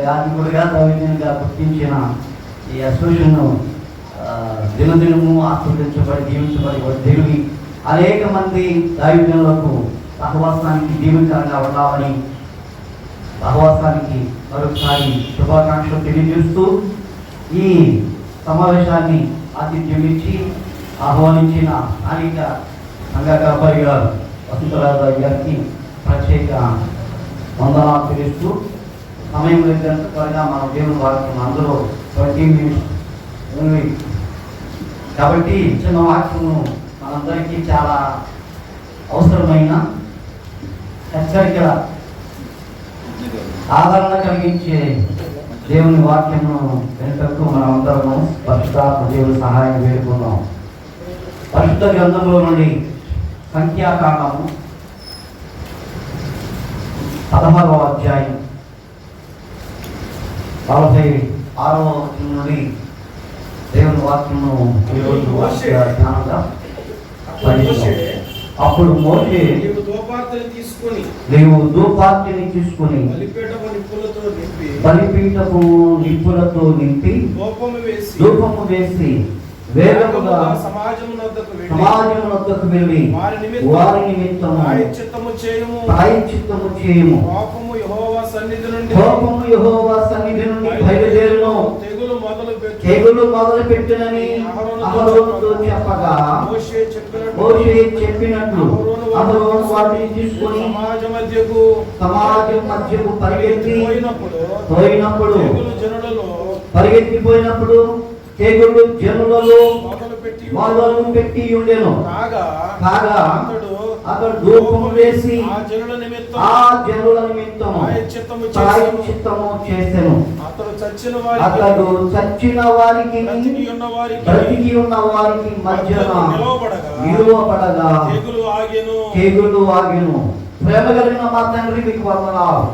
యాజకుడిగా దైవజనుడిగా గుర్తించిన ఈ అసోసియేషన్ను దినదినము ఆస్వాదించబడి దీవించబడి దేవుని అనేక మంది దైవజనులకు సహవాసానికి దీవెనకరంగా ఉండాలని సహవాసానికి మరొకసారి శుభాకాంక్షలు తెలియజేస్తూ ఈ సమావేశాన్ని ఆతిథ్యం ఇచ్చి ఆహ్వానించిన స్థానిక సంఘ కాపరి గారు వసంతరాజు గారికి ప్రత్యేక వందనాలు తెలుస్తూ సమయం లేదంత త్వరగా మన దేవుని వాక్యం అందులో 20 minutes ఉంది కాబట్టి చిన్న వాక్యము మనందరికీ చాలా అవసరమైన హెచ్చరిక ఆదరణ కలిగించే దేవుని వాక్యమును వెనుకకు మనం అందరము పరిశుద్ధాత్మ దేవుని సహాయం వేడుకుందాం. పరిశుద్ధ గ్రంథంలో నుండి సంఖ్యాకాండము 16వ అధ్యాయం 46వ వచనం నుండి దేవుని వాక్యమును ఈరోజు జ్ఞానంగా అప్పుడు మోషే నీవు ధూపార్తిని తీసుకుని బలిపీఠపు నిప్పులతో నింపి ధూపము వేసి వేగముగా సమాజమునొద్దకు వెళ్ళి వారి నిమిత్తము ప్రాయశ్చిత్తము చేయము. కోపము యెహోవా సన్నిధి నుండి బయలుదేరును, తెగులు మొదలు పెట్టునని అహరోనుతో చెప్పగా మోషే చెప్పినట్లు అహరోను వాటిని తీసుకుని సమాజం మధ్యకు పరిగెత్తిపోయినప్పుడు తెగులు జనులలో మొదలు పెట్టి ఉండెను. కాగా అతడు ధూపము వేసి ఆ జనుల నిమిత్తము ప్రాయశ్చిత్తము చేసెను. అతడు చచ్చిన వారికి బ్రతికి ఉన్న వారికి మధ్యన నిలువబడగా తెగులు ఆగెను. ప్రేమ కలిగిన మా తండ్రి మీకు వందనాలు.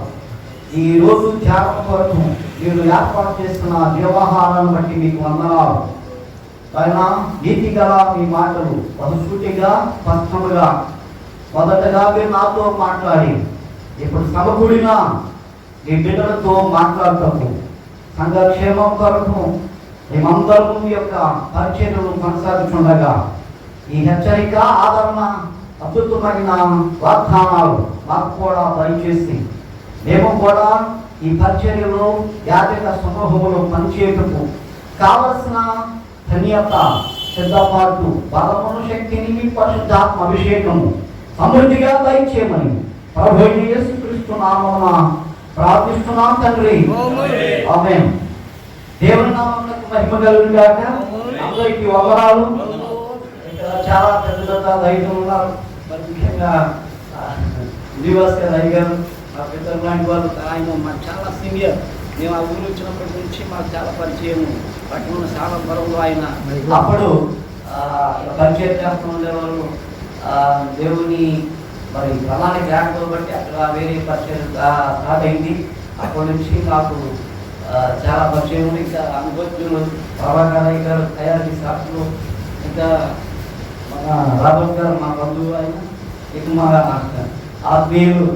ఈ రోజు ధ్యానం కొరకు మీరు ఏర్పాటు చేస్తున్న వ్యవహారాన్ని బట్టి మీకు వందనాలు. ఆయన నీతి గల మీ మాటలు పదుసూటిగా స్పష్టముగా మొదటగా మీరు నాతో మాట్లాడి ఇప్పుడు సమకూడిన మీ బిడ్డలతో మాట్లాడటకు సంఘక్షేమం కొరకు మేమందరం యొక్క పరిచర్యలు కొనసాగుతుండగా ఈ హెచ్చరిక ఆదరణ అద్భుతమైన వాగ్దానాలు మాకు కూడా దయచేసి మేము కూడా ఈ పరిచర్యలో యాజక సమూహంలో పనిచేయటకు కావలసిన ధన్యత సిద్ధపాటు బలమును శక్తిని మీ పరిశుద్ధాత్మ అభిషేకము సమృద్ధిగా దయచేయమని ప్రభువైన యేసుక్రీస్తు నామమున ప్రార్థిస్తున్నాం తండ్రి. ఆమేన్. దేవుని నామమునకు మహిమ కలుగును గాక. అందరికీ వందనాలు. ఇక్కడ చాలా పెద్దలతో దైవం ఉన్నారు. మరి ముఖ్యంగా దివాస్ గారు అయ్యారు మా పెద్దలు లాంటి వాళ్ళు. ఆయన మాకు చాలా సీనియర్. మేము ఆ ఊరు వచ్చినప్పటి నుంచి మాకు చాలా పరిచయం. పట్టణ చాలా పొలంలో ఆయన అప్పుడు పరిచయం చేస్తూ ఉండేవారు. దేవుని మరి ప్రణాళిక లేకపోతే బట్టి అక్కడ వేరే పరిచయం స్టార్ట్ అయింది. అప్పటి నుంచి మాకు చాలా పరిచయం. ఇంకా అనుభవజ్ఞులు ప్రభాకరయ్య గారు తయారీ శాస్త్రులు, ఇంకా మన రాబర్ట్ గారు మా బంధువు, ఆయన ఇక మా ఆత్మీయులు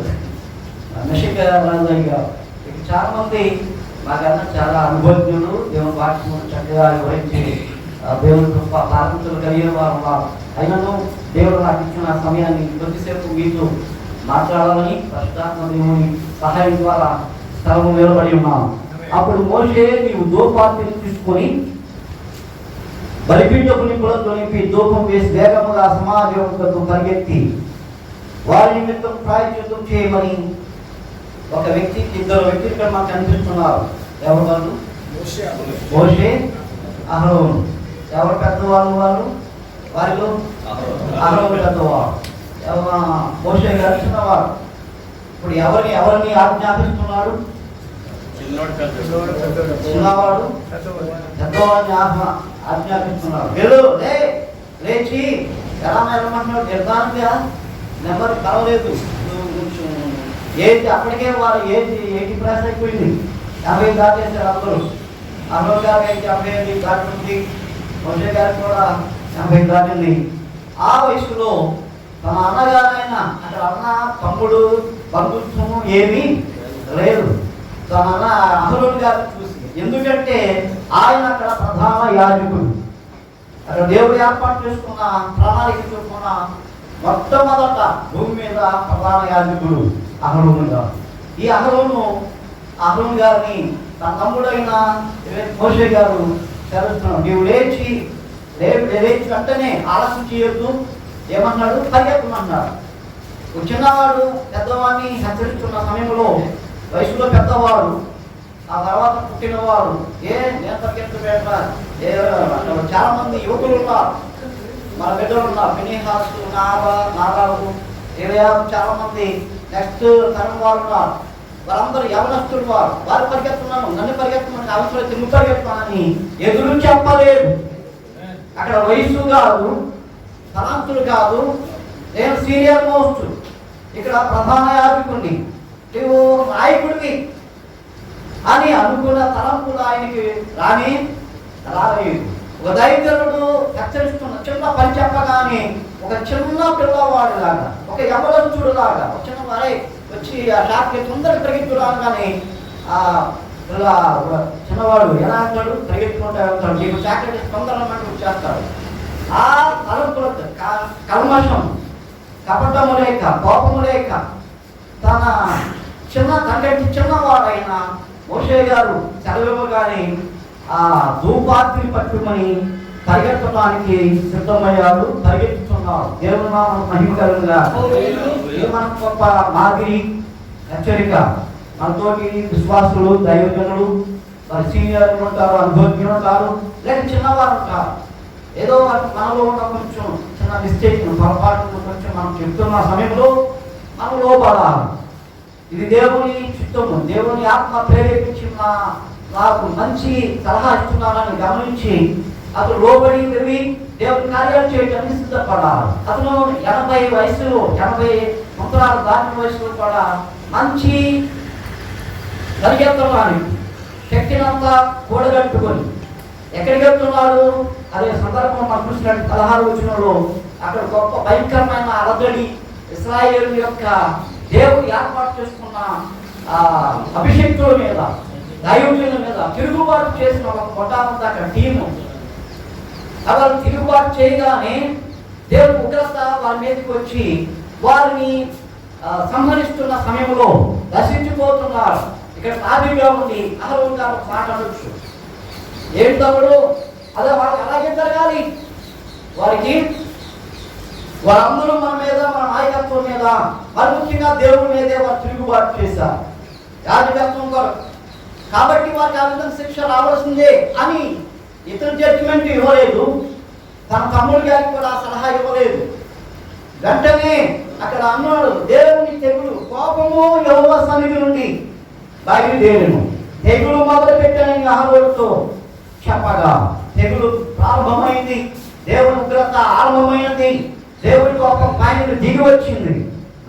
నశిక రాజయ్య గారు, ఇక చాలా మంది మాకన్నా చాలా అనుభవజ్ఞులు. దేవుని వాక్యం చక్కగా వివరించి దేవుని కృప ప్రార్థనలు కలిగిన వారు ఉన్నారు. అయినను దేవుడు నాకు ఇచ్చిన సమయాన్ని కొద్దిసేపు మీతో మాట్లాడాలని పరిశుద్ధాత్మ దేవుని సహాయం ద్వారా స్థలము నిలబడి ఉన్నాను. అప్పుడు మోషే నీవు ధూపార్తిని తీసుకొని బలిపీఠపు నిప్పులతో నింపి ధూపం వేసి వేగముగా సమాజంతో పరిగెత్తి వారి నిమిత్తం ప్రాయశ్చిత్తం చేయమని ఒక వ్యక్తి, ఇద్దరు వ్యక్తులు ఇక్కడ మాకు కనిపిస్తున్నారు. ఎవరు వాళ్ళు? మోషే, అహరోను. ఎవరు పెద్దవాళ్ళు? వారిలో అహరోను పెద్దవాడు, మోషే గారు చిన్నవాడు. ఇప్పుడు ఎవరిని ఆజ్ఞాపిస్తున్నాడు? చిన్నవాడు పెద్దవాడిని ఆజ్ఞాపిస్తున్నాడు. లేచి ఎలా వెళ్ళమంటున్నాడు? నిర్ధారణగా నెంబర్ కలవలేదు. ఏది అప్పటికే వారు 80+ అయిపోయింది. 50 దాటేసారు అందరూ. అహరోను గారికి 50 దాటింది, మోషే గారికి కూడా 50 దాటింది. ఆ వయసులో తన అన్నగారైనా అక్కడ అన్న తమ్ముడు బంధుత్వం ఏమీ లేదు. తన అహరోను గారిని చూసి. ఎందుకంటే ఆయన అక్కడ ప్రధాన యాజకుడు. అక్కడ దేవుడు ఏర్పాటు చేసుకున్న ప్రణాళిక చూసుకున్న మొట్టమొదట భూమి మీద ప్రధాన యాజకుడు అహరోను గారు. ఈ అహరోను గారిని తన తమ్ముడైన మోషే గారు చదువుతున్నాడు. నీవు లేచి వెంటనే ఆలస్యం చేయొద్దు, ఏమన్నాడు, పరిగెత్తమన్నాడు. చిన్నవాడు పెద్దవాడిని హెచ్చరిస్తున్న సమయంలో వయసులో పెద్దవాడు, ఆ తర్వాత పుట్టినవాడు నేను పరిగెత్తబేట. చాలా మంది యువకులు ఉన్నారు, మన బిడ్డలు ఉన్నారు, ఫినీహాస్, నారాజు, చాలా మంది నెక్స్ట్ తరం వారు ఉన్నారు. వారందరూ యవనస్తులు, వారు పరిగెత్తున్నాను, నన్ను పరిగెత్తమని అవసరం తిరుగు పరిగెత్తానని ఎదురు చెప్పలేదు. అక్కడ వయసు కాదు, తలాంతులు కాదు, నేను సీనియర్ మోస్ట్, ఇక్కడ ప్రధాన యాజకుడిని, నువ్వు నాయకుడివి అని అనుకున్న తలంపులు ఆయనకి రాలేదు. ఒక దైవజనుడు హెచ్చరిస్తున్న చిన్న పని చెప్పగానే ఒక చిన్న పిల్లవాడు లాగా, ఒక యవనస్తుడు లాగా, ఒక చిన్న వారే వచ్చి ఆ షాప్కి తొందరగా పరిగెత్తురాగానే చిన్నవాడు ఎలా అంటాడు, పరిగెత్తుకుంటూ వెళ్తాడు, నీకు చాక్లెట్ తొందరగా వచ్చేస్తాడు. ఆ తలంపులకు కల్మషం, కపటము లేక, కోపము లేక, తన తండ్రి చిన్నవాడైన మోషే గారు సెలవివ్వగానే ఆ ధూపార్తిని పట్టుకొని పరిగెత్తడానికి సిద్ధమయ్యాడు, పరిగెత్తుతున్నాడు. దేవుని నామం మహిమకరంగా. మన గొప్ప మాదిరి హెచ్చరిక. మనతోటి విశ్వాసులు, దైవజనులు, వారి సీనియర్లు ఉంటారు, అనుభవజ్ఞులు ఉంటారు, లేక చిన్నవారు ఉంటారు. ఏదో మనలో ఉన్న కొంచెం చిన్న మిస్టేక్, పొరపాటు కొంచెం మనం చెప్తున్న సమయంలో మనం లోపడాలి. ఇది దేవుని చిత్తము, దేవుని ఆత్మ ప్రేరేపించిన నాకు మంచి సలహా ఇస్తున్నానని గమనించి అతను లోబడి తిరిగి దేవుని కార్యాలు చేయడానికి సిద్ధపడాలి. అతను 80 సంవత్సరాలు దాటిన వయసులో కూడా మంచి పరిగెత్తడానికి శక్తినంతా కూడగట్టుకొని ఎక్కడికి వెళ్తున్నాడు అదే సందర్భం మనం చూసినట్టు 16వ వచనంలో అక్కడ గొప్ప భయంకరమైన అలజడి, ఇశ్రాయేలు యొక్క దేవుడు ఏర్పాటు చేసుకున్న అభిషేక్తుల మీద, దైవజనుల మీద తిరుగుబాటు చేసిన ఒక కొట్టాలంతా అక్కడ టీము. అలా తిరుగుబాటు చేయగానే దేవుడు ఉగ్రత వారి మీదకి వచ్చి వారిని సంహరిస్తున్న సమయంలో దర్శించిపోతున్నారు. ఇక్కడ తాబీగా ఉండి అహరోను గారు మాట్లాడవచ్చు, ఏం తమ్ముడు అదే వాళ్ళకి అలాగే జరగాలి. వారందరూ మన మీద, మన నాయకత్వం మీద, మరి ముఖ్యంగా దేవుడి మీదే వారు తిరుగుబాటు చేశారు యాజకత్వం కొరకు. కాబట్టి వారికి ఆ విధంగా శిక్ష రావాల్సిందే అని ఇతర జడ్జిమెంట్ ఇవ్వలేదు, తన తమ్ముడి గారికి కూడా సలహా ఇవ్వలేదు. వెంటనే అక్కడ అన్నాడు, దేవుని తెగులు కోపము యెహోవా సన్నిధి నుండి బయలుదేరును. తెగులు మొదలు పెట్టానని అహరోనుతో చెప్పగా తెగులు ప్రారంభమైంది, దేవుని ఉగ్రత ఆరంభమైనది, దేవుడి కోపం పైన దిగి వచ్చింది.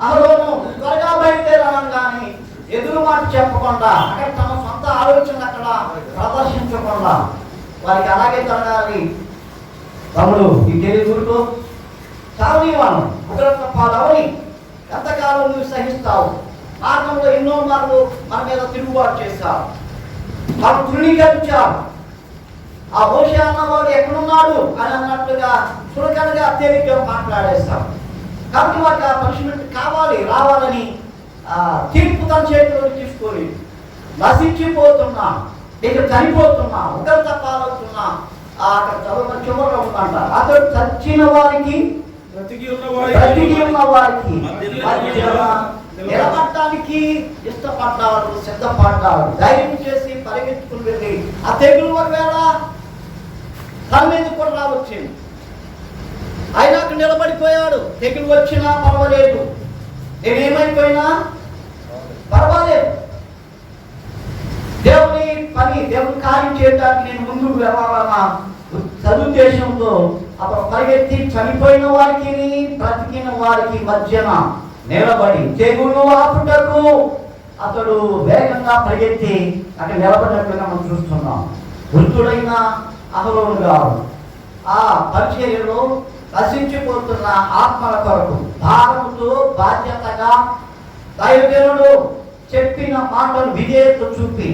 అహరోను త్వరగా బయలుదేరాలని ఎదురు మాట చెప్పకుండా, అక్కడ తమ సొంత ఆలోచన అక్కడ ప్రదర్శించకుండా వారికి అలాగే జరగాలి. తమ్ముడు ఈ తెలియదుతో చావనివాను, ఉగ్రత పాలవని, ఎంతకాలం నువ్వు సహిస్తావు? మార్గంలో ఎన్నో మార్లు మన మీద తిరుగుబాటు చేశావు, మనం తృణీకరించావు. ఆ మోషే అన్నవాడు ఎక్కడున్నాడు అని అన్నట్లుగా చులకనగా తేలిగ్గా మాట్లాడేస్తాం. కాబట్టి వారికి ఆ పనిష్మెంట్ రావాలని తీర్పు తన చేతిలో తీసుకొని నశించిపోతున్నా, ఇక్కడ చనిపోతున్నా, ఉగ్రత పాలవుతున్నా, అక్కడ చదవమని చివరిలో ఉందంట, అతడు చచ్చిన వారికి బ్రతికి ఉన్న వారికి నిలబడటానికి ఇష్టపడ్డాడు, సిద్ధపడ్డాడు, ధైర్యం చేసి పరిగెత్తుకుని వెళ్ళి ఆ తెగులు ఒకవేళ తన మీద కూడా రావచ్చింది, ఆయనకు నిలబడిపోయాడు. తెగులు వచ్చినా పర్వాలేదు, నేనేమైపోయినా పర్వాలేదు, దేవుని పని, దేవుని కార్యం చేయడానికి నేను ముందుకు వెళ్ళాలన్న సదుద్దేశంతో అతను పరిగెత్తి చనిపోయిన వారికి బ్రతికిన వారికి మధ్యన నిలబడి తెగులు ఆపుటకు అతడు వేగంగా పరిగెత్తి అక్కడ నిలబడినట్లుగా మనం చూస్తున్నాం. వృద్ధుడైన అహరోను గారు ఆ పరిచర్యలో నశించిపోతున్న ఆత్మల కొరకు భారముతో బాధ్యతగా దైవజనుడు చెప్పిన మాటలు విధేయత చూపి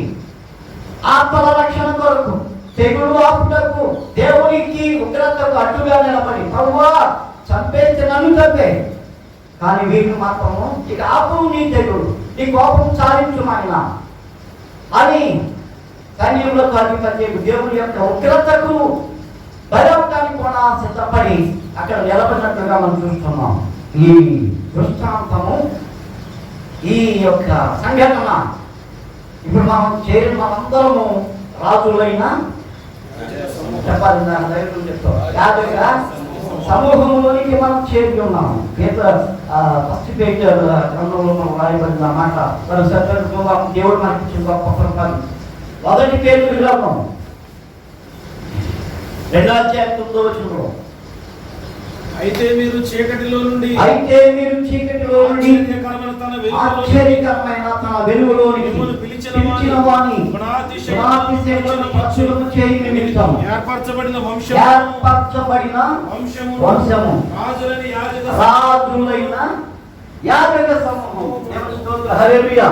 ఆత్మల రక్షణ కొరకు, తెగులు ఆపుటకు, దేవునికి ఉగ్రతకు అడ్డుగా నిలబడి ప్రభువా చంపేస్తే నన్ను చంపే, కానీ వీళ్ళు మాత్రము ఇక ఆపు నీ తెగులు, నీ కోపం సాధించు ఆయన అని సైన్యంలోకి అధిపతి దేవుని యొక్క ఉగ్రతకు భయపడటానికి కూడా సిద్ధపడి అక్కడ నిలబడినట్లుగా మనం చూస్తున్నాం. ఈ దృష్టాంతము, ఈ యొక్క సంఘటన ఇప్పుడు మనం చేరిన మనందరము రాజులైన చెప్పాలి, యాదగా సమూహంలోనికి మనం చేరి ఉన్నాము. ఫస్ట్ పేజ్ గ్రంథంలో మనం రాయబడిన మాట, దేవుడు మనకి ఇచ్చిన గొప్ప కృపను. మొదటి పేరు గ్రంథం 2:9 అయితే మీరు చీకటిలో నుండి ఆశ్చర్యకరమైన తన వెలుగులోనికి పిలిచిన వాని గుణాతిశయములను పచ్చులను చేయు నిమిత్తం ఏర్పరచబడిన వంశము రాజులైన యాజక సమూహం. దేవుని స్తోత్రం, హల్లెలూయా.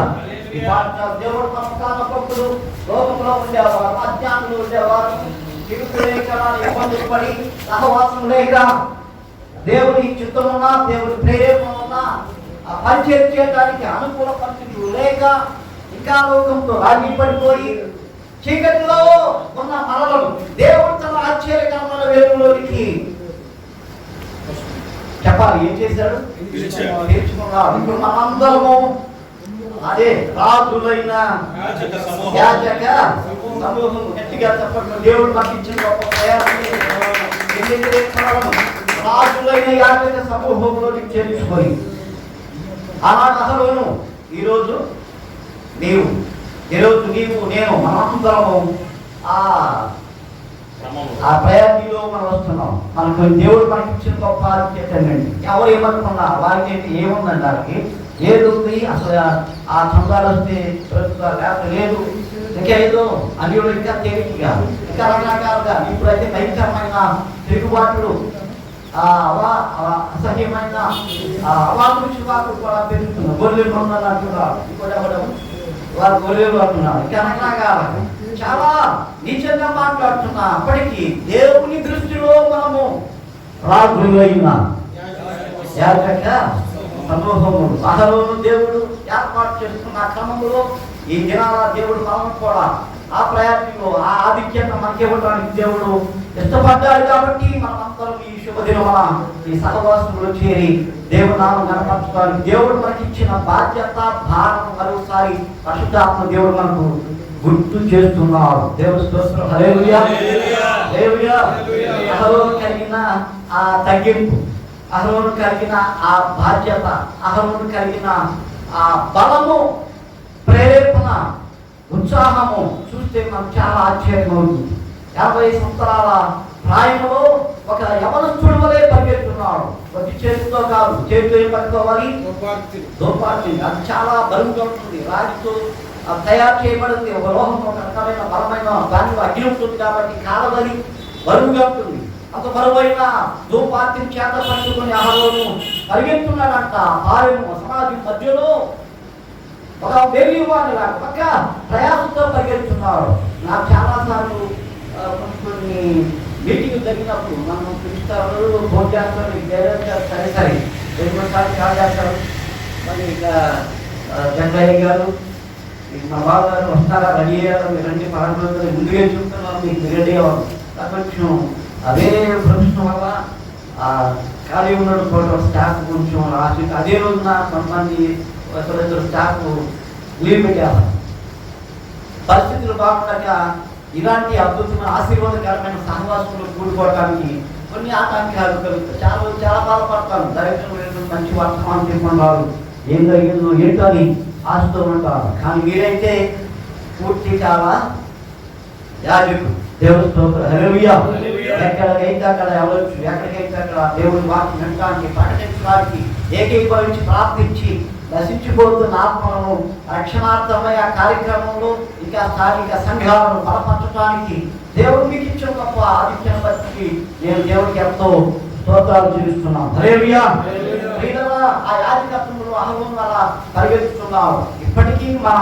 దేవుడు తమ కాలపప్పుడు లోకంలో ఉండేవారు, అజ్ఞానులు ఉండేవారు, ఇబ్బందులు పడి సహవాసం లేక దేవుని చిత్తమున్నా దేవుని ప్రేరేపణ పరిచయం చేయడానికి అనుకూల పరిస్థితులు లేక ఇంకా లోకంతో రాజీ పడిపోయి చీకటిలో ఉన్న మనలను దేవుడు తన ఆశ్చర్యకరమైన వెలుగులోనికి చెప్పాలి ఏం చేశాడు, తీర్చుకున్నాడు. ఇప్పుడు మనందరము అదే రాజులైన యాజక సమూహం. గట్టిగా చెప్పండి, దేవుడు మాకు ఇచ్చిన గొప్ప ప్రయాణం. రాజులైన యాజక సమూహంలోకి చేర్చుకొని ఆనాడు అహరోను, ఈరోజు నీవు నేను మనందరము ఆ ప్రయాణిలో మనం వస్తున్నాం. మనకు దేవుడు మనకి ఇచ్చిన గొప్ప ఆధిక్యత ఏంటండి, ఎవరు ఏమనుకున్నా వారికి ఏముందండి, వారికి ఏదుంది అసలు ఆ చందాలు వస్తే లేదు, ఇంకా ఏదో అన్యుడు ఇంకా తేలికగా ఇంకా రకరకాలుగా ఇప్పుడైతే భయంకరమైన తిరుగుబాట్లు, అసహ్యమైన అవాకులు చివాకులు కూడా పెరుగుతున్నారు. గొర్రెలు ఉన్నారు అంటున్నారు, ఇంకోటి అవ్వడం వారు గొర్రెలు అంటున్నారు, ఇంకా రకరకాల చాలా నీచంగా మాట్లాడుతున్నా. అప్పటికీ దేవుని దృష్టిలో మనము రాజులైన యాజక సమూహములు. అహరోను దేవుడు ఏర్పాటు చేస్తున్న క్రమంలో ఈ దినాల దేవుడు మనం కూడా ఆ ప్రయాణంలో ఆ ఆధిక్యత మనకి ఇవ్వడానికి దేవుడు ఇష్టపడ్డాడు. కాబట్టి మనమందరం ఈ శుభదినమున ఈ సహవాసంలో చేరి దేవుడు నామం కనపరచడానికి దేవుడు మనకి ఇచ్చిన బాధ్యత భారం మరోసారి పరిశుద్ధాత్మ దేవుడు మనకు గుర్తు చేస్తున్నాడు. దేవుడు స్తోత్రం, హల్లెలూయా, హల్లెలూయా. అహరోను కలిగిన ఆ తగ్గింపు, అహరోను కలిగిన ఆ బాధ్యత, అహరోను కలిగిన ఆ బలము, ప్రేరేపణ, ఉత్సాహము చూస్తే మనకు చాలా ఆశ్చర్యంగా ఉంటుంది. 50 సంవత్సరాల ప్రాయంలో ఒక యవనస్తుడి వలె పరిగెత్తున్నాడు. వచ్చి చేతితో కాదు, చేతితో ఏం పట్టుకోవాలి, దోపార్తి. అది చాలా బరువుగా ఉంటుంది, రాజుతో తయారు చేయబడింది. ఒక లోహం, ఒక రకమైన బలమైన దానిలో అగ్ని ఉంటుంది కాబట్టి కాలవని బరువుగా ఉంటుంది. అంత బరువైన దోపార్తిని చేత పట్టుకుని అహరోను పరిగెత్తున్నాడంట. భార్యను సమాజం మధ్యలో ఒక వెర్రి వాడిని పక్క ప్రయాసంతో పరిగెత్తున్నారు. నాకు చాలాసార్లు కొన్ని మీటింగ్ జరిగినప్పుడు మనం పిలుస్తారు, ఫోన్ చేస్తారు, సరే సరే 2-3 సార్లు కాల్ చేస్తారు. మరి ఇక జంగయ్య గారు, మా బాబు గారు వస్తారా, రెడీ అయ్యారు, మీరు రండి, 10 రోజులు ముందుగా చూస్తున్నాం, మీకు రెడీ అవ్వాలి. కొంచెం అదే ప్రశ్న వల్ల ఖాళీ ఉన్నాడు కూడా స్టాఫ్ కొంచెం రాసి అదే రోజున కొంతమంది ఒకరిద్దరు స్టాఫ్ లీవ్ పెట్టారు. పరిస్థితులు బాగుండక ఇలాంటి అద్భుతమైన ఆశీర్వాదకరమైన సహవాసంలో కూడుకోవడానికి కొన్ని ఆటంకాలు కలుగుతాయి. చాలా బాధపడతాను. దైవజనులు మంచి వర్తమానం చెప్పినారు, ఏం జరిగిందో ఏంటో అని ఆశతో ఉంటారు. కానీ మీరైతే పూర్తి చాలా యాజకుడు. దేవుడు స్తోత్రం, హల్లెలూయా. ఎక్కడికైతే అక్కడ వెళ్ళొచ్చు, ఎక్కడికైతే అక్కడ దేవుడి వాక్యం వినడానికి, ప్రకటించడానికి, ఏకీభవించి ప్రార్థించి నశించిపోతున్న ఆత్మలను రక్షణార్థమై ఆ కార్యక్రమంలో ఇంకా స్థానిక సంఘాలను బలపరచడానికి దేవుడు మీకు ఇచ్చిన గొప్ప ఆధిక్యం బట్టి నేను దేవుడికి ఎంతో స్తోత్రాలు చెల్లిస్తున్నాను. హల్లెలూయా. ఆ యాజకత్వంలో అహరోను అలా పరిగెత్తుతున్నారు. ఇప్పటికీ మన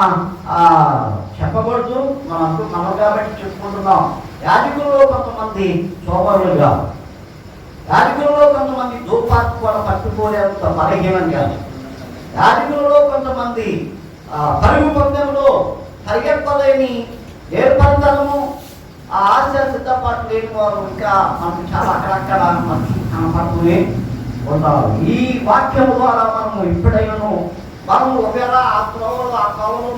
చెప్పకూడదు, మనం కాబట్టి చెప్పుకుంటున్నాం. యాజకుల్లో కొంతమంది సోమరులుగా, యాజకుల్లో కొంతమంది ధూపాన్ని కూడా పట్టుకోలేంత బలహీనంగా, యాజకుల్లో కొంతమంది పరుగు పందెంలో పరిగెత్తలేని ఏర్పడతనము, ఆ ఆశ సిద్ధపాటు లేని వారు ఇంకా మనకు చాలా అక్కడక్కడ కనపడుతూనే ఉంటారు. ఈ వాక్యం ద్వారా మనము ఎప్పుడైనాను మనము ఒకవేళ ఆ త్రోవలో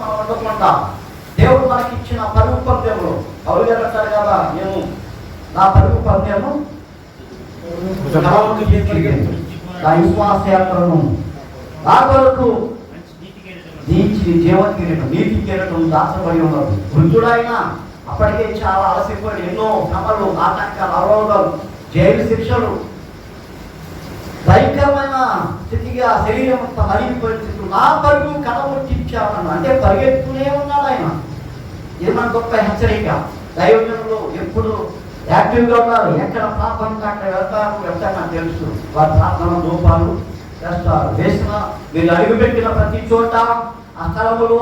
మనం ఉండకుండా దేవుడు మనకి ఇచ్చిన పరుగు పందెంలో పౌలు గారు అంటారు కదా, నేను నా పరుగు పందెము నా విశ్వాస యాత్రను నా కొరకు జీవన కిరీటం, నీతి కిరీటం దాచబడి ఉన్నది. వృద్ధుడైన అప్పటికే చాలా అలసిపోయి ఎన్నో శ్రమలు, ఆటంకాలు, అవరోధాలు, జైలు శిక్షలు, భయంకరమైన స్థితిగా శరీరం అంతా మరిగిపోయిన స్థితి, నా పరుగు కడముట్టించామన్న అంటే పరిగెత్తునే ఉన్నాడు ఆయన. ఇది మన గొప్ప హెచ్చరిక. దైవజనులు ఎప్పుడు యాక్టివ్గా ఉన్నారు. ఎక్కడ పాపం అక్కడ వెళ్తారు నాకు తెలుసు. వారి ప్రార్థన రూపాలు చేస్తారు. వేసిన వీళ్ళు అడుగుపెట్టిన ప్రతి చోట ఆ స్థలములు,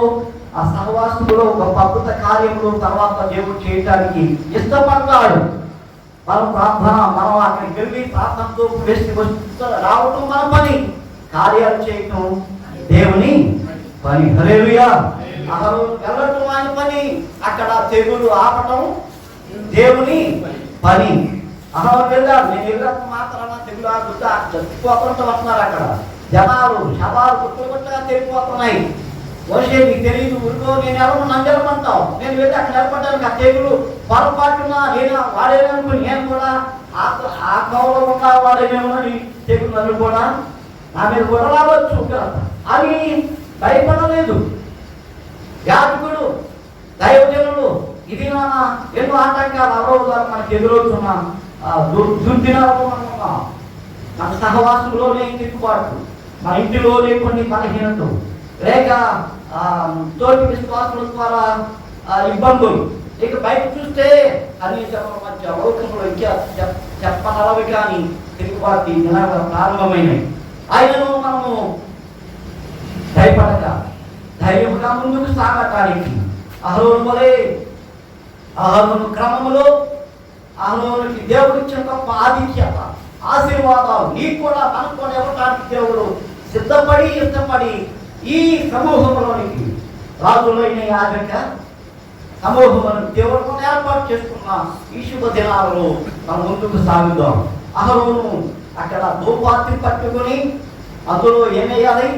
ఆ సహవాసములో గొప్ప అద్భుత కార్యములు తర్వాత దేవుడు చేయటానికి ఇష్టపడతాడు. మనం ప్రార్థన, మనం అక్కడికి వెళ్ళి ప్రార్థనతో వేసి రావటం మన పని, కార్యాలు చేయటం దేవుని పని. హల్లెలూయా. అహరోను వెళ్ళటం ఆయన పని, అక్కడ తెగులు ఆపటం దేవుని పని. అహరోను వెళ్ళాడు. నేను వెళ్ళటం మాత్రాన తెగులు ఆగుతా చచ్చిపోతుంటూ వస్తున్నారు. అక్కడ జనాలు శవాలు గుర్తుకొట్టగా తెగిపోతున్నాయి. మోషే నీకు తెలియదు, ఊరుకో, నేను ఎవరు నన్ను నిలబడతావు, నేను వెళ్ళి అక్కడ నిలబడ్డానికి ఆ తెగులు పొరపాటున నేను వాడేదనుకుని నేను కూడా ఆ కోవలో ఉన్న వాడేమేమని తెగులు నన్ను కూడా నా మీద కూడా రావచ్చు అని భయపడలేదు. యాజకుడు, దైవజనులు, ఇది నాన్న ఎన్నో ఆటంకాలు, అవరోధాలు మనకు ఎదురవుతున్న దుర్దినాలు మన సహవాసంలోనే తిరుగుబాటు, మన ఇంటిలోనే కొన్ని బలహీనతలు, లేక తోటి విశ్వాసుల ద్వారా ఇబ్బందులు, ఇక బయట చూస్తే అన్ని జనాల మధ్య లోకంలో ఇంకా చెప్పనలవి కానీ తిరుగుబాటు ప్రారంభమైనవి. ఆయనను మనము భయపడక ధైర్యంగా ముందుకు సాగటానికి అహరోను వలె, అహరోను క్రమంలో అహరోనుకి దేవుడు ఇచ్చిన గొప్ప ఆధిక్యత, ఆశీర్వాదాలు నీకు కూడా మనకు కూడా ఇవ్వటానికి దేవుడు సిద్ధపడి ఇష్టపడి ఈ సమూహంలోనికి రాజులైన యాజక సమూహంలో దేవుడు ఏర్పాటు చేసుకున్న ఈ శుభ దినాలలో మనం ముందుకు సాగుదాం. అహరోను అక్కడ ధూపార్తి పట్టుకొని అందులో ఏమేయాలి?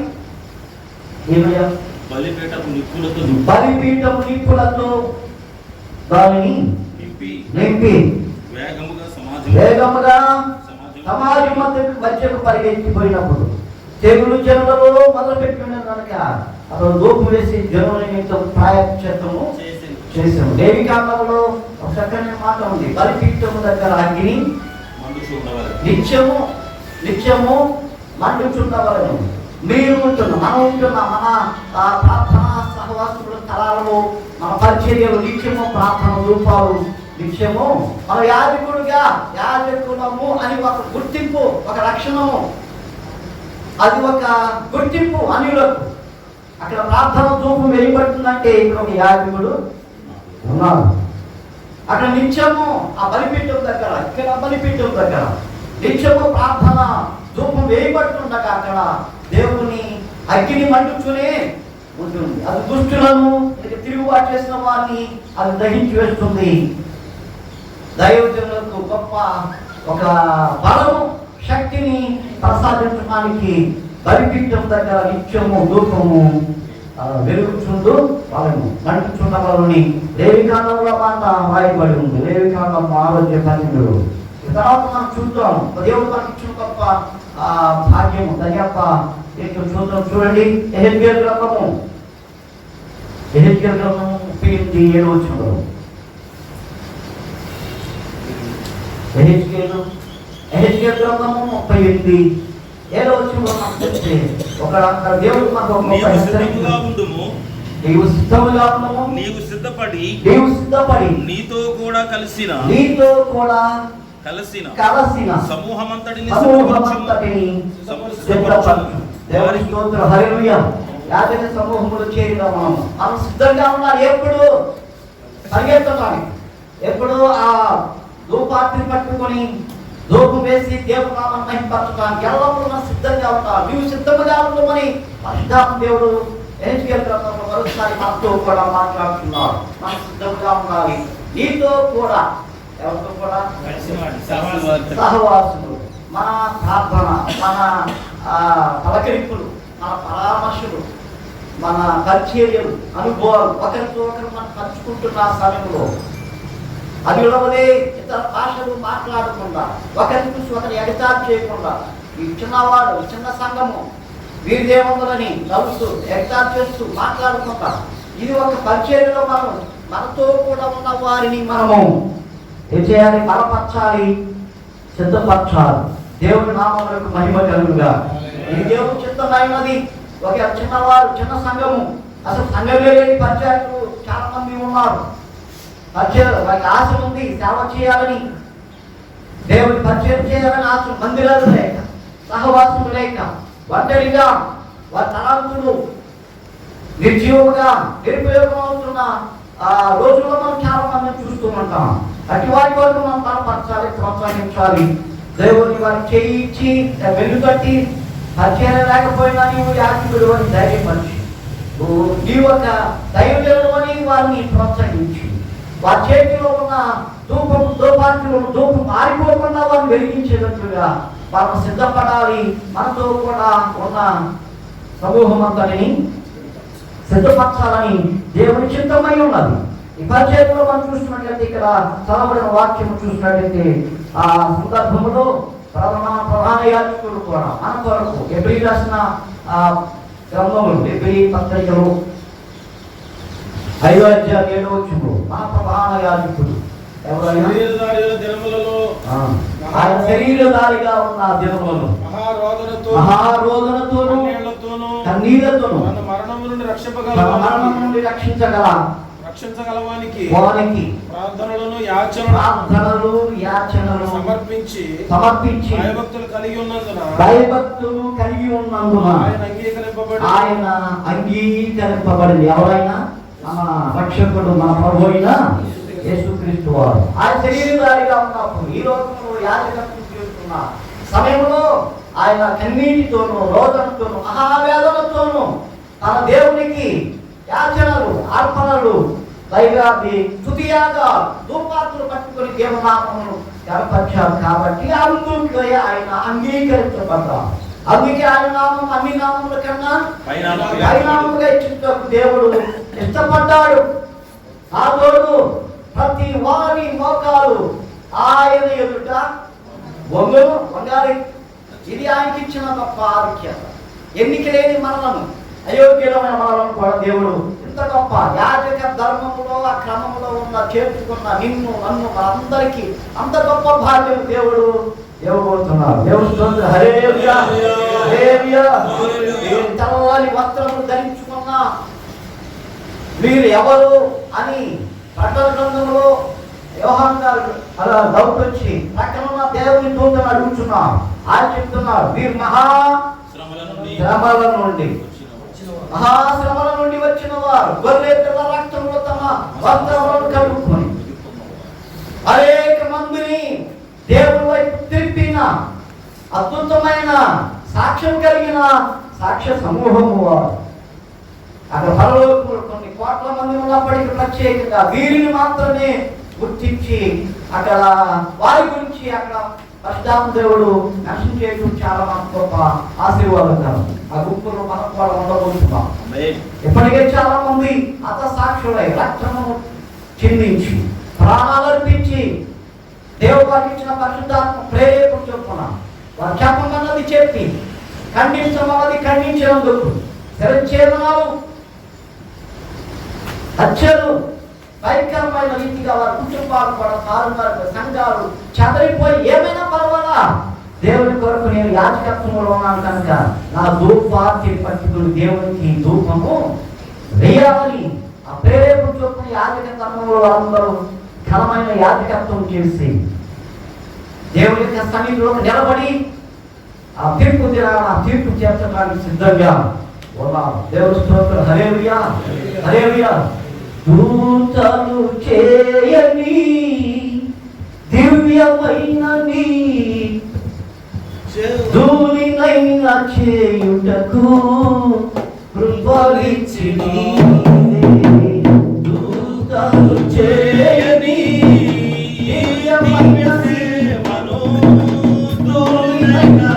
బలిపీఠము నిప్పులతో దానిని నింపి వేగముగా సమాజం మధ్యకు పరిగెత్తిపోయినప్పుడు తెగులు జనులలో మొదలుపెట్టిన కనుక అతను ధూపం వేసి జనుల నిమిత్తం ప్రాయశ్చిత్తము చేసాము. దేవికాండంలో ఒక చక్కని మాట ఉంది, బలిపీఠము దగ్గర అగ్ని నిత్యము మండుచుండవలను. మీరు ఉంటున్న, మనం ఉంటున్న మన ప్రార్థన సహవాసముల స్థలాలలో మన పరిచర్యలు నిత్యము ప్రార్థన రూపాలు నిత్యము మన యాజకుడుగా యాజకులము అని ఒక గుర్తింపు, ఒక లక్షణము, అది ఒక గుర్తింపు అన్యులకు. అక్కడ ప్రార్థన ధూపం వెలువడుతుందంటే ఇక్కడ ఒక యాజకుడు ఉన్నాడు. అక్కడ నిత్యము ఆ బలిపీఠం దగ్గర, ఇక్కడ బలిపీఠం దగ్గర నిత్యము ప్రార్థన ధూపం వేయబడుతుండగా అక్కడ దేవుని అగ్ని మండుతూనే ఉంటుంది. అది దుష్టులను, తిరుగుబాటు చేసిన వారిని అది దహించి వేస్తుంది. దైవజనులకు గొప్ప ఒక బలము, శక్తిని ప్రసాదించడానికి బలిపీఠం దగ్గర నిత్యము ధూపము వెలుగుచుండు వాళ్ళను మండుచున్న వాళ్ళని లేవికాండంలో మాట రాయబడి ఉంది. లేవికాండం 6:12. తర్వాత మనం చూద్దాం దేవుడు మనకి ఇచ్చిన గొప్ప భాగ్యము దయ్యప్ప చూద్దాం. చూడండి, యెహెజ్కేలు గ్రంథము 37:7. యెహెజ్కేలు గ్రంథము 38:7. ఒక దేవుడు మనకు నీవు సిద్ధముగా ఉండుము, నీవు సిద్ధపడి నీతో కూడా కలిసిన సమూహమంతటిని సిద్ధపరచు. దేవుని స్తోత్రం, హల్లెలూయా. యాజక సమూహంలో చేరిన మనం సిద్ధంగా ఉన్నారు. ఎప్పుడు పరిగెత్తడానికి, ఎప్పుడు ఆ ధూపార్తిని పట్టుకొని ధూపం వేసి దేవుని నామాన్ని మహిమపరచడానికి ఎల్లప్పుడూ మనం సిద్ధంగా ఉంటాం. నీవు సిద్ధంగా ఉండమని పరిశుద్ధాత్మ దేవుడు ఎహెజ్కేలు గ్రంథంలో మరోసారి మనతో కూడా మాట్లాడుతున్నారు. మనం సిద్ధంగా ఉండాలి. నీతో కూడా, ఎవరితో కూడా? సహవాసులు, మన ప్రార్థన, మన పలకరింపులు, మన పరామర్శలు, మన పరిచర్యలు, అనుభవాలు ఒకరితో ఒకరు మనం పంచుకుంటున్న సమయంలో అది విడవలే ఇతర భాషలు మాట్లాడకుండా, ఒకరి చూసి ఒకరు ఎగతాళి చేయకుండా, ఈ చిన్నవాడు, చిన్న సంఘము వీరిదేముందని నవ్వుతూ ఎగతాళి చేస్తూ మాట్లాడకుండా, ఇది ఒక పరిచర్యలో మనం మనతో కూడా ఉన్న వారిని మనము ఏం చేయాలి? బలపరచాలి, సిద్ధపరచాలి. దేవుని నామములకు మహిమ కలుగుగా. ఈ దేవుని చిత్తమైనది. ఒక చిన్నవారు, చిన్న సంఘము, అసలు సంఘమే లేని పరిచయాలు చాలా మంది ఉన్నారు. పరిచయం వారికి ఆశ ఉంది, సేవ చేయాలని, దేవుని పరిచయం చేయాలని ఆశ. మందిరాలు లేక, సహవాసము లేక, ఒంటరిగా వారి తలాంతులు నిర్జీవుగా నిరుపయోగం అవుతున్న రోజుల్లో మనం చాలా మందిని చూస్తూ ఉంటాం. అటు వారి వరకు మనం బలపరచాలి, ప్రోత్సహించాలి. దేవుని వారికి చేయించి వెలుగట్టి పరిచయం లేకపోయినా నీవు యాజకుడు అని ధైర్యపరిచి, నీవు ఒక దైవజనుడు అని వారిని ప్రోత్సహించి, వారి చేతిలో ఉన్న ధూపం ఆరిపోకుండా వారిని వెలిగించేటట్లుగా మనం సిద్ధపడాలి. మనతో కూడా ఉన్న సమూహం అంతటిని సిద్ధపరచాలని దేవుని చిత్తమై ఉన్నది. ఈ పరిచయంలో మనం చూసినట్లయితే, ఇక్కడ చదవబడిన వాక్యం చూసినట్లయితే, ఆ సందర్భంలో ప్రధాన యాజకులు కూడా మన కొరకు ఎబ్రీ రాసిన గ్రంథములు, ఎబ్రీ పత్రికలు 5వ అధ్యాయం 7వ వచనంలో మన ప్రధాన యాజకుడు ఎవరైనా ఆయన శరీరధారిగా ఉన్న దినములను మహారోదనతోను కన్నీళ్లతోను మరణము నుండి రక్షించగలవానికి ప్రార్థనలను యాచనలు సమర్పించి భయభక్తులు కలిగి ఉన్నందున ఆయన అంగీకరింపబడింది. ఎవరైనా మన రక్షకుడు, మన ప్రభు అయిన యేసుక్రీస్తు వారు. ఆయన శరీరధారిగా ఉన్నప్పుడు, ఈ లోకంలో యాజకత్వం చేస్తున్న సమయంలో ఆయన కన్నీటితోనూ, రోదనతోనూ, మహావేదనతోనూ తన దేవునికి యాచనలు, అర్పణలు, దైవాది స్తుతియాగా ధూపార్తులు పట్టుకొని దేవనామమును కనపరిచారు. కాబట్టి అందుకే ఆయన అంగీకరించబడ్డారు. అందుకే ఆయన నామం అన్ని నామముల కన్నా పైనామముగా ఇచ్చుటకు దేవుడు ఇష్టపడ్డాడు. ఆ తోడు ప్రతి వారి మోకాలు ఆయన ఎదుట వంగాలి. ఇది ఆయనకి ఇచ్చిన గొప్ప ఆధిక్యత. ఎన్నిక లేని మనలను, అయోగ్యమైన మనలను కూడా దేవుడు ఇంత గొప్ప యాజక ధర్మములో, ఆ క్రమంలో ఉన్న చేర్చుకున్న నిన్ను, నన్ను, మనందరికీ అంత గొప్ప భాగ్యం దేవుడు ఇవ్వబోతున్నారు. దేవుడు హల్లెలూయా, హల్లెలూయా. తెల్లని వస్త్రములు ధరించుకున్న మీరు ఎవరు అని ప్రకటన గ్రంథంలో యోహాను గారు అలా డౌట్ వచ్చి పక్కన ఉన్న దేవుని దూతను అడుగుతున్నారు. ఆయన చెప్తున్నారు, మీరు మహాశ్రమల నుండి వచ్చిన వారు, గొర్రె పిల్ల రక్తంలో తమ వస్త్రములను కడుక్కొని అనేక మందిని దేవుని వైపు తిప్పిన అద్భుతమైన సాక్ష్యం కలిగిన సాక్ష్య సమూహము వారు. అక్కడ పరలోకములు కొన్ని కోట్ల మంది ఉన్నప్పటికీ ప్రత్యేకంగా వీరిని మాత్రమే గుర్తించి అక్కడ వారి గురించి అక్కడ పరిశుద్ధాత్మ దేవుడు మెన్షన్ చేయడం చాలా మనకు గొప్ప ఆశీర్వాదకరం. ఆ గుంపులో మనం కూడా ఉండబోతున్నాం. ఇప్పటికే చాలా మంది అత సాక్షులై రక్తము చిందించి ప్రాణాలు అర్పించి దేవుడు వారికి ఇచ్చిన పరిశుద్ధాత్మ ప్రేరేపణ చొప్పున వారు చెప్పమన్నది చెప్పి, ఖండించమన్నది ఖండించినందుకు శిరఛేదనాలు, హత్యలు, భయంకరమైన రీతిగా వారి కుటుంబాలు కూడా తారుమారు, సంఘాలు చెదరిపోయి ఏమైనా పర్వాలా, దేవుని కొరకు నేను యాజకత్వంలో ఉన్నాను కనుక నా ధూపార్తిని పట్టుకుని దేవునికి ధూపము వేయాలని ఆ ప్రేరేపణ చొప్పున యాజక ధర్మంలో అందరూ ఘనమైన యాజకత్వం చేసి దేవుని యొక్క సన్నిధిలో నిలబడి ఆ తీర్పు దినాన ఆ తీర్పు చేర్చడానికి సిద్ధంగా ఉన్నారు. దేవుని స్తోత్రం. హల్లెలూయా, హల్లెలూయా. దూతలు చేయని దివ్యమైన నీ ధూళినైనా చేయుటకు కృపలిచ్చి దూతలు చేయని దివ్యమైన సేవను ధూళినైనా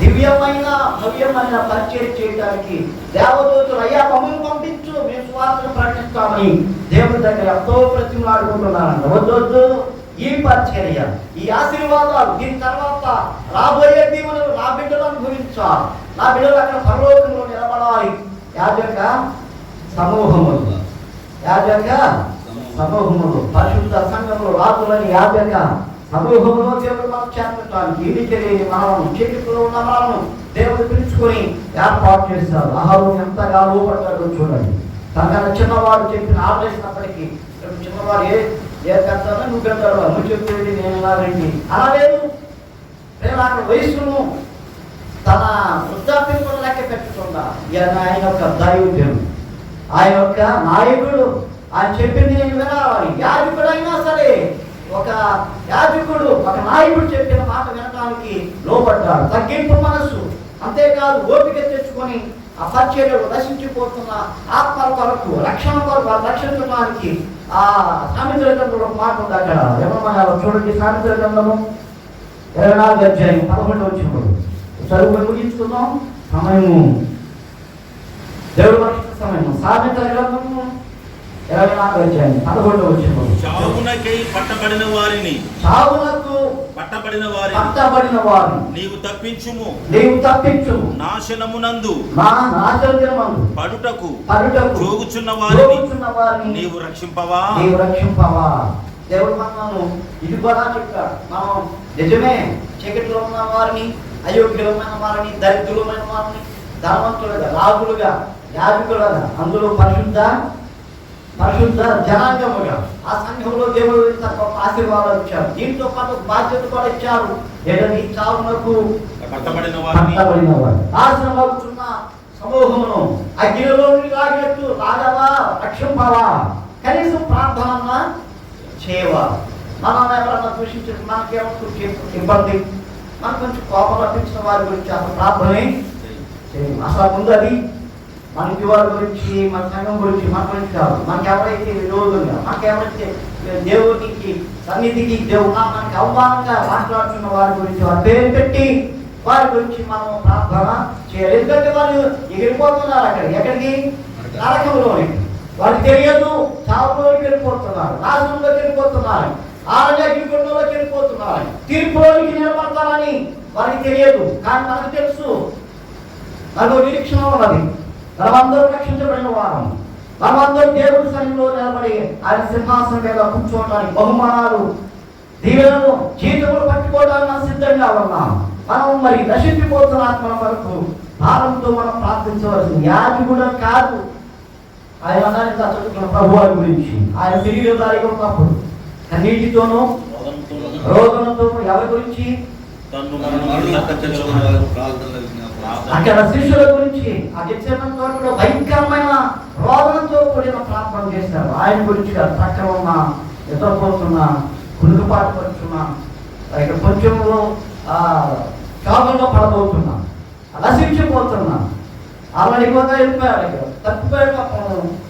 దివ్యమైన భవ్యమైన పరిచయం చేయడానికి దేవదూతలు అయ్యా మమ్మల్ని పంపించు, మేము సువార్తను ప్రకటిస్తామని దేవుని దగ్గర ఎంతో ప్రతిమలాడుకుంటున్నారంట. వద్దొద్దు, ఈ పరిచర్య, ఈ ఆశీర్వాదాలు, దీని తర్వాత రాబోయే దీవెనలు నా బిడ్డలు అనుభవించాలి. నా బిడ్డలు అక్కడ పరలోకంలో నిలబడాలి. యాజక సమూహములు, యాజక సమూహములు, పరిశుద్ధ సంఘంలో రాజులని యాజక సమూహంలో దేవుడు మనం చేర్చడానికి ఇది తెలియని మనలను చీకటిలో ఉన్న మనలను దేవుడు పిలుచుకొని ఏర్పాటు చేస్తారు. అహరోను ఎంతగా లోపడ్డాడో చూడండి. తనకన్నా చిన్నవాడు చెప్పిన ఆదేశినప్పటికీ చిన్నవాడు ఏ పెడతానో నువ్వు పెడతాడు, నువ్వు చెప్పేది నేను ఇలాగండి అలా లేదు. నేను అక్కడ వయసును తన వృద్ధాప్యం కూడా లెక్క పెట్టుకుందా. ఆయన యొక్క దైవజనుడు, ఆయన యొక్క నాయకుడు, ఆయన చెప్పింది నేను వినాలి. యాజకుడు అయినా సరే, ఒక యాజకుడు ఒక నాయకుడు చెప్పిన మాట వినడానికి లోపడ్డాడు. తగ్గింపు మనస్సు, అంతేకాదు ఓపిక తెచ్చుకొని ఆ పరిచర్యలు నశించిపోతున్న ఆత్మల కొరకు, రక్షణ కొరకు రక్షించడానికి ఆ సామెతల గ్రంథంలో ఒక మాట ఉంది. అక్కడ ఏమన్నా చూడండి, సామెతల గ్రంథము 24వ అధ్యాయం 11వ వచనం చదువు ముగించుకుందాం. సమయము దేవుడు రక్షించే సమయం. సామెతల గ్రంథము 24వ అధ్యాయం 11వ వచనం. చావునకై పట్టబడిన వారిని, చావునకు పట్టబడిన వారిని నీవు తప్పించుము, నాశనమునందు పడుటకు జోగుచున్న వారిని నీవు రక్షింపవా. దేవుడు మనము ఇది కూడా చెప్పాడు. మనం నిజమే చీకటిలో ఉన్న వారిని, అయోగ్యులమైన వారిని, దరిద్రులమైన వారిని ధనవంతులుగా, రాజులుగా, యాజకులుగా, అందులో పరిశుద్ధ జనాంగముగా ఆ సంఘంలో దేవుడు గొప్ప ఆశీర్వాదాలు ఇచ్చారు. దీంతో పాటు బాధ్యత కూడా ఇచ్చారు. ఏదైనా చావునకు పట్టబడిన నాశనమవుతున్న సమూహమును అగ్నిలో లాగినట్టు రాగవా, రక్షింపవా, కనీసం ప్రార్థన చేయవా. మనం ఎవరన్నా దూషించి మనకేమవుతుంది ఇబ్బంది, మనకు కొంచెం కోపం రప్పించిన వారి గురించి అసలు ప్రార్థనే అసలు ముందు అది మనకి వారి గురించి, మన సంఘం గురించి, మన గురించి కాదు. మనకి ఎవరైతే విరోధంగా, మనకి ఎవరైతే దేవునికి సన్నిధికి మనకి అవమానంగా మాట్లాడుతున్న వారి గురించి వారి పేరు పెట్టి వారి గురించి మనం ప్రార్థన చేయాలి. ఎందుకంటే వాళ్ళు ఎగిరిపోతున్నారు. ఎక్కడికి? నరకంలోని. వారికి తెలియదు, చావులోకి వెళ్ళిపోతున్నారు, నాశనంలోకి వెళ్ళిపోతున్నారు, అగ్నిగుండంలోకి వెళ్ళిపోతున్నారు, తీర్పులోనికి నిలబడతారని వారికి తెలియదు. కానీ మనకు తెలుసు, మనకు నిరీక్షణ ఉన్నది. మనమందరూ రక్షించబడిన వారం, మనమందరూ దేవుడి సన్నిధిలో నిలబడి ఆయన సింహాసనం మీద కూర్చోవడానికి బహుమానాలు, దీవెనలు, జీతములు పట్టుకోవడానికి మనం సిద్ధంగా ఉన్నాం. మనం మరి నశించిపోతున్న ఆత్మల వరకు భారంతో మనం ప్రార్థించవలసింది. యాజకుడు కాదు. ఆయన చదువుతున్న ప్రభువారి గురించి ఆయన శరీరధారిగా ఉన్నప్పుడు కన్నీటితోనూ రోదనతోనూ ఎవరి గురించి? అక్కడ శిష్యుల గురించి ఆ గెత్సేమనే తోటలో భయంకరమైన రోదనతో కూడిన ప్రార్థన చేశారు. ఆయన గురించి పక్కన ఉన్న నిద్రపోతున్నా, కునుకుపాటు పడుతున్నా, ఇక్కడ కొంచెంలో కాలంలో పడబోతున్నా, నశించిపోతున్నా, అలా ఎక్కువగా వెళ్ళిపోయాడు. ఇక్కడ తప్పిపోయాడు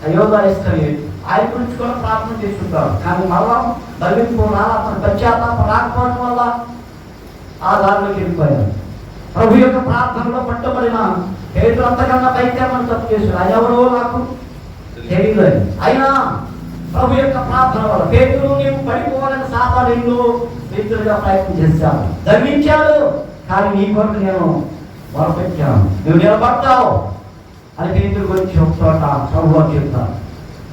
అయోధ ఇస్కరియోతు. ఆయన గురించి కూడా ప్రార్థన చేస్తుంటారు. కానీ మళ్ళా బలింపు పశ్చాత్తాపం రాకపోవడం వల్ల ఆ దారిలోకి వెళ్ళిపోయారు. ప్రభు యొక్క ప్రార్థనలో పట్టబడిన పేతురు అంతకన్నా పైకేమని తప్పు చేశాడు. ఆయన ఎవరో నాకు తెలియదు. అయినా ప్రభు యొక్క ప్రార్థన వల్ల పేతురు నీవు పడిపోవాలని సాతాను ఎన్నో వ్యక్తులుగా ప్రయత్నం చేశాడు, దండించాడు. కానీ నీ కొరకు నేను మొరపెట్టాను, నువ్వు నిలబడతావు అని పేతురు గురించి ఒక చోట ప్రభువు చెప్తాను.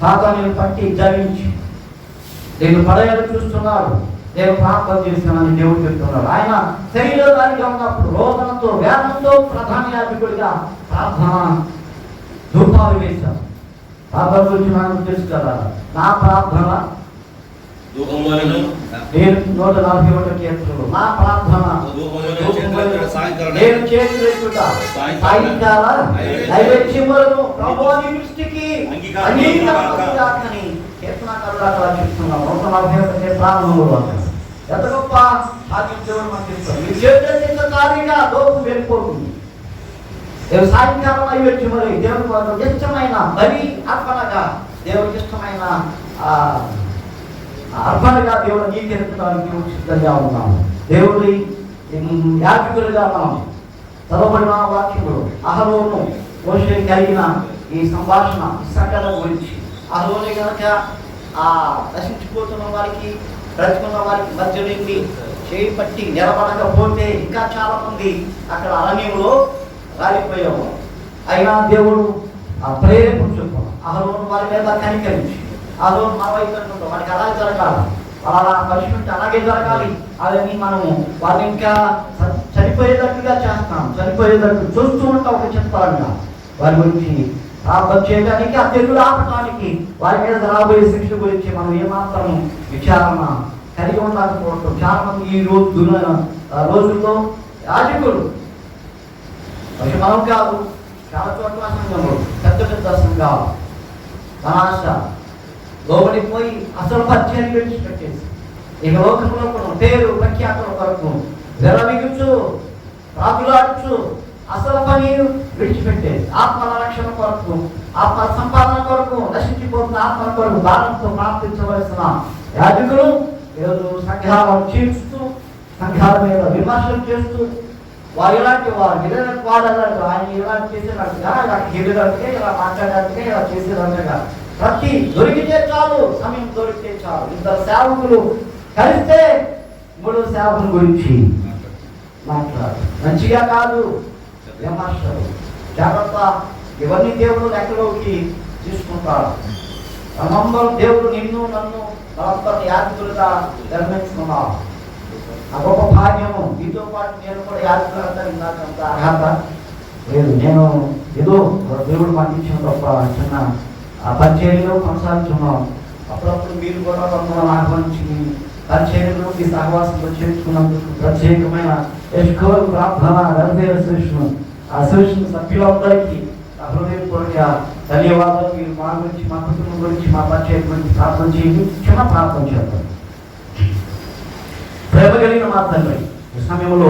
సాతాను పట్టి దండించి నేను పడేయాలని చూస్తున్నాడు, నేను ప్రార్థన చేశానని దేవుడు చెప్తున్నాడు. ఆయన శరీరధారిగా ఉన్నప్పుడు రోదనతో వేదంతో ప్రధాన యాజకుడిగా ప్రార్థన ధూపాలు వేశాను. ప్రార్థన గురించి నాకు తెలుసు కదా, నా ప్రార్థన నేను 141 కీర్తనలు, నా ప్రార్థన నేను చేతులెత్తుట సాయంకాల నైవేద్యములను ప్రభువా నీ దృష్టికి అంగీకారమగుగాకని కీర్తనకారుడు అక్కడ చెప్తున్నాం. 141 ప్రారంభంలో ఎంత గొప్ప భాగ్యం దేవుడు మనకి ఇస్తాడు. మీ చేతులెత్తిన కార్యంగా లోకం వెళ్ళిపోతుంది. సాయంకాలం నైవేద్యములు దేవుడికి ఇష్టమైన బలి అర్పణగా, దేవుడికి ఇష్టమైన అర్పణగా దేవుడు అంగీకరించడానికి సిద్ధంగా ఉన్నాము. దేవుడి యాజకులుగా మనం చదవబడిన వాక్యములు అహరోను మోషే కలిగిన ఈ సంభాషణ ఈ సంఘటన గురించి, అహరోను కనుక నశించిపోతున్న వారికి బ్రతుకున్న వారికి మధ్య నుండి చేయి పట్టి నిలబడకపోతే ఇంకా చాలా మంది అక్కడ అరణ్యంలో రాలిపోయాము. అయినా దేవుడు ప్రేరేపణ చొప్పున అహరోను వారి మీద కనికరించి, అహరోను మన వైపు వారికి అలాగే జరగాలి, అలా పరిశుద్ధి అలాగే జరగాలి, అవన్నీ మనము వారిని ఇంకా చనిపోయేటట్టుగా చేస్తాం, చనిపోయేటట్టు చూస్తూ ఉంటాం. ఒక చిత్రంగా వారి గురించి ప్రార్థన చేయడానికి, ఆ తెగులు ఆపడానికి, వారి మీద రాబోయే శిక్ష గురించి మనం ఏమాత్రం విచారణ కలిగి ఉండకపోవడం. చాలా మంది ఈ రోజుల్లో యాజకులు మనం కాదు, చాలా చోట్ల సంఘంలో పెద్ద పెద్ద సంఘాలు మన ఆశ లోబడిపోయి అసలు పరిచయాన్ని విడిచిపెట్టేసి ఇక లోకంలో కూడా పేరు ప్రఖ్యాతుల కొరకు విరమిగుచు ప్రాకులాడుచు అసలు పని విడిచిపెట్టేసి ఆత్మల రక్షణ కొరకు, ఆత్మ సంపాదన కొరకు, నశించిపోతున్న ఆత్మల కొరకు దానంతో ప్రార్థించవలసిన యాజకులు ఈరోజు సంఘాలను చీల్చుతూ, సంఘాల మీద విమర్శలు చేస్తూ, వారు ఇలాంటి వారు ఇలాంటి వాడన్నట్టు, ఆయన ఇలాంటి చేసేటట్టుగా, ఇలా గెలినట్టుగా, ఇలా మాట్లాడేట్టుగా, ఇలా చేసేటట్టుగా, ప్రతి దొరికితే చాలు, సమయం దొరికితే చాలు, ఇద్దరు సేవకులు కలిస్తే 3వ సేవకుల గురించి మాట్లాడు. మంచిగా కాదు విమర్శలు, జాగ్రత్త. ఇవన్నీ దేవుడు లెక్కలోకి తీసుకుంటాడు. మనందరం దేవుడు నిన్ను నన్ను మనందరిని యాజకులుగా నిర్మించుకున్నాడు. ఆ గొప్ప భాగ్యము. మీతో పాటు నేను కూడా యాజకులంతా ఇందాకంత అర్హత లేదు. నేను ఏదో దేవుడు మాకు ఇచ్చిన గొప్ప చిన్న పరిచర్యలో కొనసాగుతున్నాం. అప్పుడప్పుడు మీరు కూడా మమ్మల్ని ఆహ్వానించి పరిచర్యలో మీ సహవాసంలో చేర్చుకున్నందుకు ప్రత్యేకమైన ప్రార్థన అసోసియేషన్ సభ్యులందరికీ హృదయపూర్వక ధన్యవాదాలు. మీరు మా గురించి, మా కుటుంబం గురించి, మా పరిచయం గురించి ప్రార్థన చేయండి. చిన్న ప్రార్థన చేద్దాం. ప్రేమ కలిగిన మా తండ్రి, ఈ సమయంలో